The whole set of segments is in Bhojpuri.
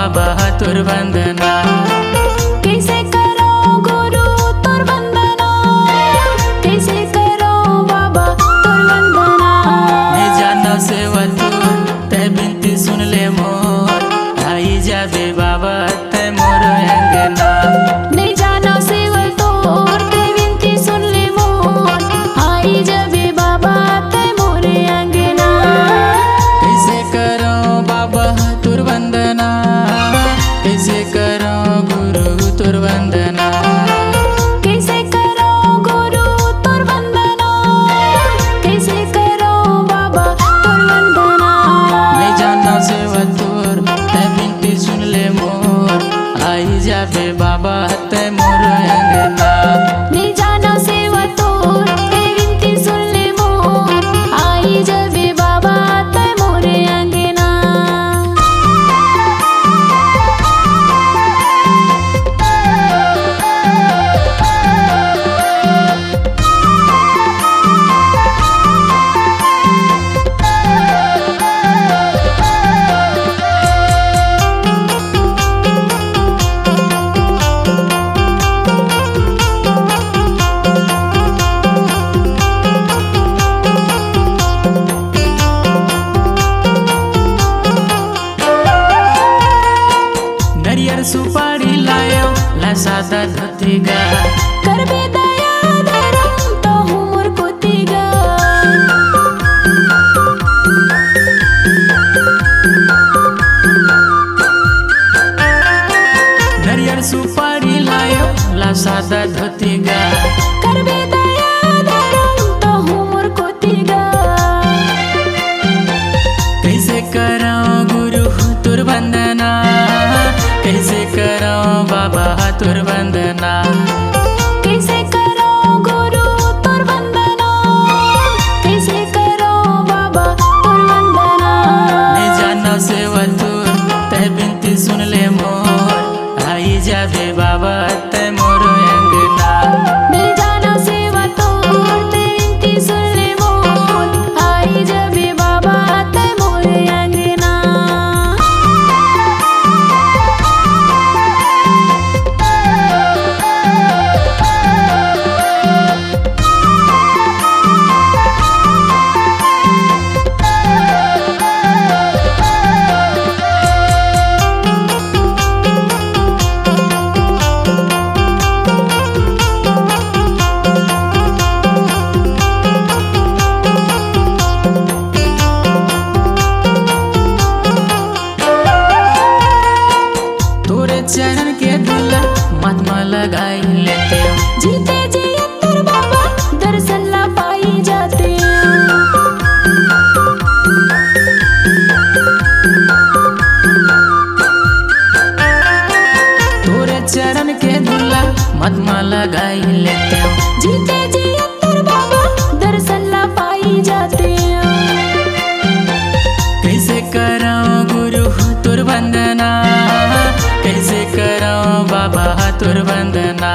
बाबा तोर वंदना। कैसे करो गुरु तोर वंदना, कैसे करो बाबा तोर वंदना। मैं जानो सेवा तोर ते बिनती सुन ले मोर, आई जाबे बाबा ते मोर अंगना। नहीं जानो सेवा तोर ते विनती सुन ले मोर, आई जाबे बाबा ते मोरे अंगना। कैसे करो बाबा तोर वंदना, कैसे करो गुरु तोर वंदना। कैसे करो गुरु तोर वंदना, कैसे करो बाबा तोर वंदना। मैं जानो सेवा तोर ते बिनती सुन ले मोर, आई जाबे बाबा ते मोर अंगना। नहीं जानो सेवा तोर ते विनती सुन ले मोर, आई जाबे बाबा ते मोरे अंगना। नरियर सुपारी लायो ला सादा धोतीगा। करबे दया धरम तो हूँ मोर कोतीगा। नरियर सुपारी लायो ला सादा धोतीगा। करबे दया धरम तो हूँ मोर कोतीगा। कैसे करो गुरु तोर वंदना, कैसे करो बाबा तोर वंदना। कैसे करो गुरु तोर वंदना, कैसे करो बाबा तोर वंदना। मैं जानो सेवा तोर ते बिनती सुन ले मोर, आई जाबे बाबा ते मोर अंगना। नहीं जानो सेवा तोर ते विनती सुन ले मोर, आई जाबे बाबा ते मोरे अंगना। तोरे चरण के धूला महात्मा लगाई लेते हो। जीते जी अंदर बाबा दर्शन ला पाई जाते हैं। तोरे चरण के धूला महात्मा लगाई लेते हो। जीते जी अंदर बाबा दर्शन ला पाई जाते हैं। कैसे करो गुरु तोर वंदना, कैसे करो बाबा तोर वंदना।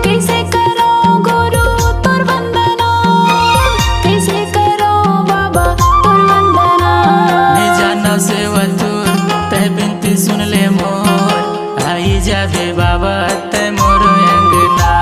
कैसे करो गुरु तोर वंदना, कैसे करो बाबा तोर वंदना। मैं जानो सेवा तोर ते बिनती सुन ले मोर, आई जाबे बाबा ते मोर अंगना।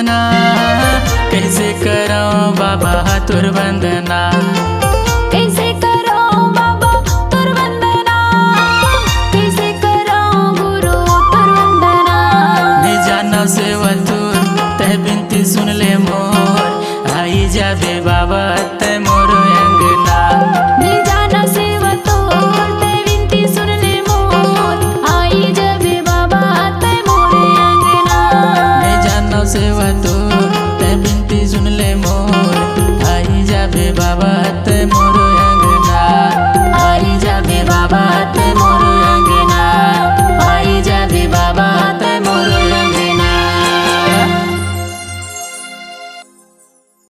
वंदना कैसे करो बाबा तोर वंदना कैसे करो बाबा तोर वंदना कैसे करो गुरु तोर वंदना नहीं जानो सेवा तोर तह बिनती सुन ले मोर आई जाबे बाबा तय मोर अंगना नहीं जाना सेवा तोर ते विनती सुन ले मोर आई जबे बाबा तय मोरे अंगना नहीं जानो सेवा तोर तह बिनती सुन ले मोर आई जाबे बाबा तय